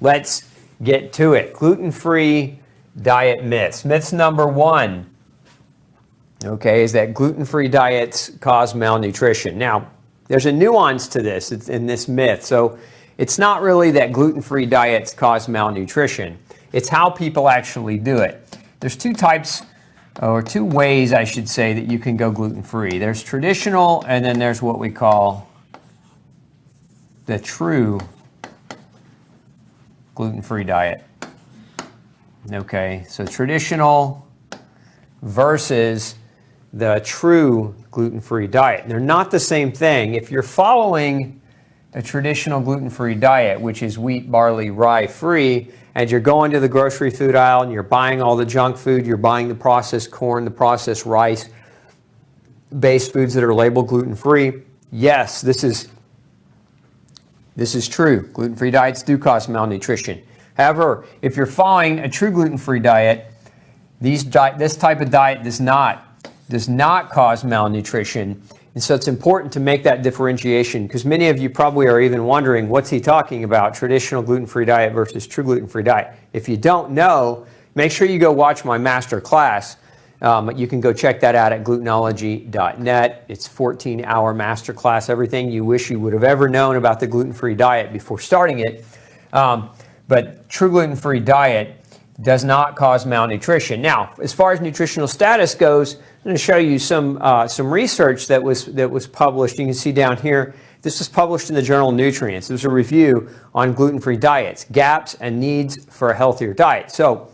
let's get to it. Gluten-free diet myths. Myths number 1, okay, is that gluten-free diets cause malnutrition. Now, there's a nuance to this in this myth. So it's not really that gluten-free diets cause malnutrition. It's how people actually do it. There's 2 types, or 2 ways, I should say, that you can go gluten-free. There's traditional, and then there's what we call the true gluten-free diet. Okay, so traditional versus the true gluten-free diet. They're not the same thing. If you're following a traditional gluten-free diet, which is wheat, barley, rye free, and you're going to the grocery food aisle and you're buying all the junk food, you're buying the processed corn, the processed rice, based foods that are labeled gluten-free, yes, this is true. Gluten-free diets do cause malnutrition. However, if you're following a true gluten-free diet, this type of diet does not cause malnutrition. And so it's important to make that differentiation, because many of you probably are even wondering, what's he talking about, traditional gluten-free diet versus true gluten-free diet? If you don't know, make sure you go watch my master class. You can go check that out at glutenology.net. It's a 14-hour master class, everything you wish you would have ever known about the gluten-free diet before starting it. But true gluten-free diet does not cause malnutrition. Now, as far as nutritional status goes, I'm going to show you some research that was published. You can see down here, this was published in the journal Nutrients. It was a review on gluten-free diets, gaps and needs for a healthier diet. So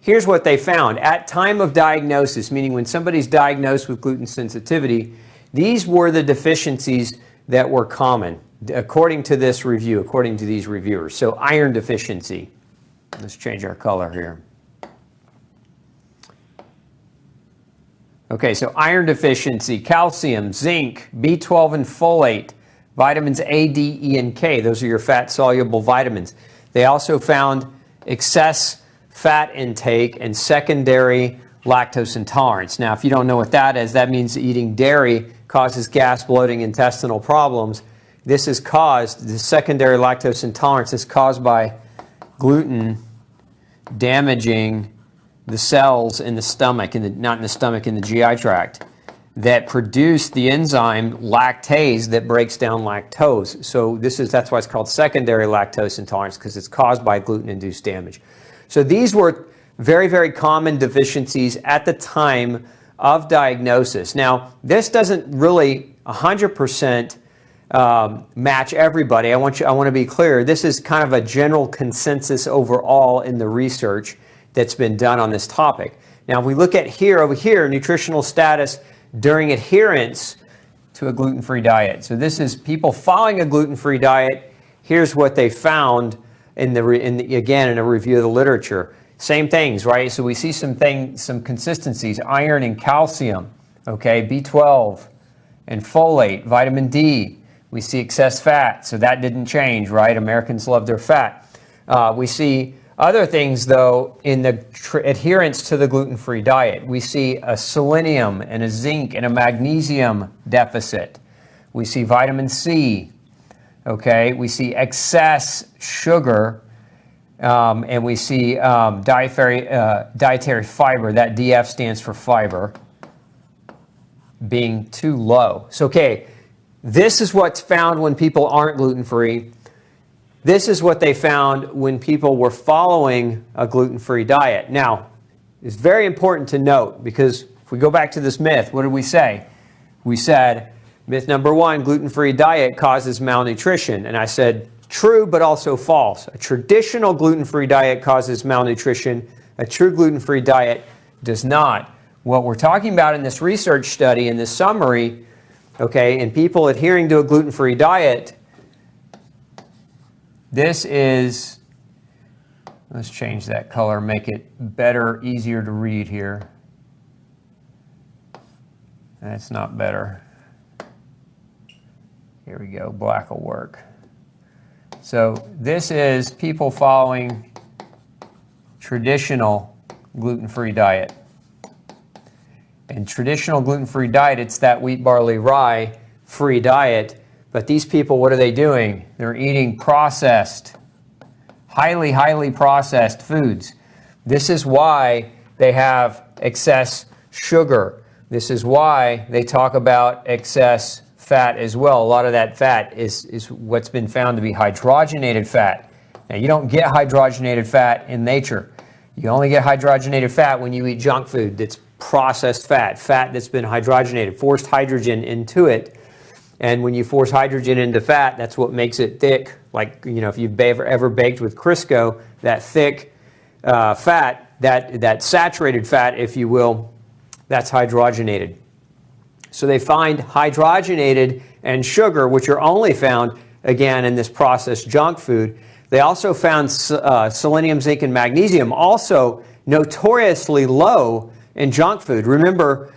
here's what they found. At time of diagnosis, meaning when somebody's diagnosed with gluten sensitivity, these were the deficiencies that were common, according to this review, according to these reviewers. So iron deficiency. Let's change our color here. Okay, so iron deficiency, calcium, zinc, B12 and folate, vitamins A, D, E, and K. Those are your fat-soluble vitamins. They also found excess fat intake and secondary lactose intolerance. Now, if you don't know what that is, that means eating dairy causes gas, bloating, intestinal problems. This is caused, the secondary lactose intolerance is caused by gluten damaging the cells in the stomach, not in the stomach, in the GI tract, that produce the enzyme lactase that breaks down lactose. So that's why it's called secondary lactose intolerance, because it's caused by gluten-induced damage. So these were very, very common deficiencies at the time of diagnosis. Now, this doesn't really 100% match everybody. I want to be clear. This is kind of a general consensus overall in the research that's been done on this topic. Now, if we look at over here, nutritional status during adherence to a gluten-free diet. So this is people following a gluten-free diet. Here's what they found again in a review of the literature. Same things, right? So we see some consistencies: iron and calcium, okay, B12 and folate, vitamin D. We see excess fat, so that didn't change, right? Americans love their fat. We see other things, though, in the adherence to the gluten-free diet. We see a selenium and a zinc and a magnesium deficit. We see vitamin C, okay? We see excess sugar, and we see dietary fiber. That DF stands for fiber, being too low. So, okay, this is what's found when people aren't gluten-free. This is what they found when people were following a gluten-free diet. Now, it's very important to note, because if we go back to this myth, what did we say? We said, myth number 1, gluten-free diet causes malnutrition. And I said, true, but also false. A traditional gluten-free diet causes malnutrition. A true gluten-free diet does not. What we're talking about in this research study, in this summary, okay, in people adhering to a gluten-free diet, this is, let's change that color, make it better, easier to read here. That's not better. Here we go, black will work. So this is people following traditional gluten-free diet. And traditional gluten-free diet, it's that wheat, barley, rye free diet. But these people, what are they doing? They're eating processed, highly, highly processed foods. This is why they have excess sugar. This is why they talk about excess fat as well. A lot of that fat is what's been found to be hydrogenated fat. Now, you don't get hydrogenated fat in nature. You only get hydrogenated fat when you eat junk food that's processed fat, fat that's been hydrogenated, forced hydrogen into it. And when you force hydrogen into fat, that's what makes it thick. Like, if you've ever baked with Crisco, that thick fat, that saturated fat, if you will, that's hydrogenated. So they find hydrogenated and sugar, which are only found, again, in this processed junk food. They also found selenium, zinc, and magnesium, also notoriously low in junk food. Remember,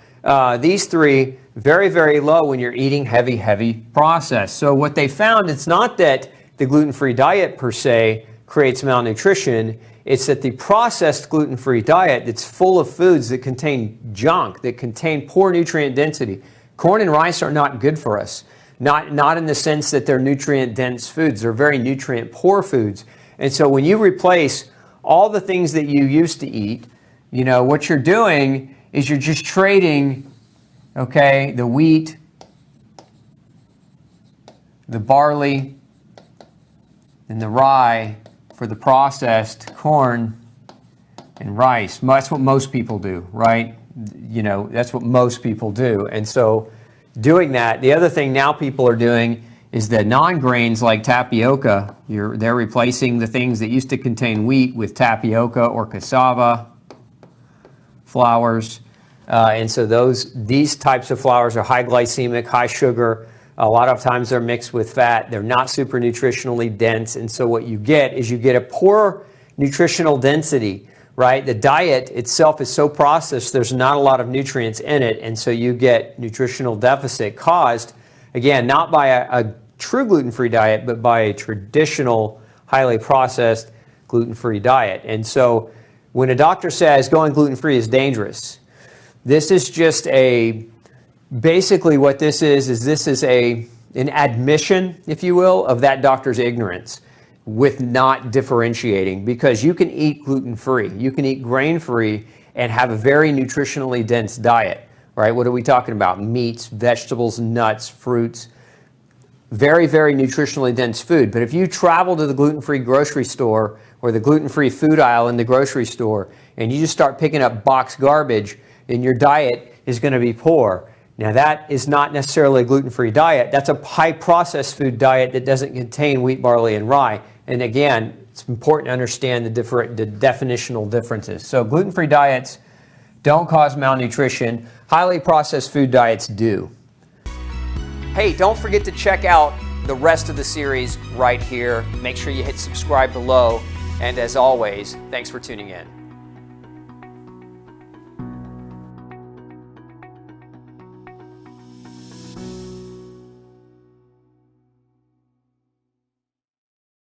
these three, very, very low when you're eating heavy processed. So what they found, it's not that the gluten-free diet per se creates malnutrition. It's that the processed gluten-free diet that's full of foods that contain junk, that contain poor nutrient density. Corn and rice are not good for us. Not in the sense that they're nutrient-dense foods. They're very nutrient-poor foods. And so when you replace all the things that you used to eat, what you're doing is you're just trading, okay, the wheat, the barley, and the rye for the processed corn and rice. That's what most people do, right? That's what most people do. And so doing that, the other thing now people are doing is the non-grains like tapioca. They're replacing the things that used to contain wheat with tapioca or cassava flours. And so these types of flours are high glycemic, high sugar. A lot of times they're mixed with fat. They're not super nutritionally dense. And so what you get is you get a poor nutritional density, right? The diet itself is so processed, there's not a lot of nutrients in it. And so you get nutritional deficit caused, again, not by a true gluten-free diet, but by a traditional, highly processed gluten-free diet. And so when a doctor says going gluten-free is dangerous, this is just basically what this is an admission, if you will, of that doctor's ignorance with not differentiating, because you can eat gluten-free, you can eat grain-free and have a very nutritionally dense diet, right? What are we talking about? Meats, vegetables, nuts, fruits, very, very nutritionally dense food. But if you travel to the gluten-free grocery store or the gluten-free food aisle in the grocery store and you just start picking up boxed garbage, then your diet is going to be poor. Now, that is not necessarily a gluten-free diet. That's a high-processed food diet that doesn't contain wheat, barley, and rye. And again, it's important to understand the definitional differences. So gluten-free diets don't cause malnutrition. Highly processed food diets do. Hey, don't forget to check out the rest of the series right here. Make sure you hit subscribe below. And as always, thanks for tuning in.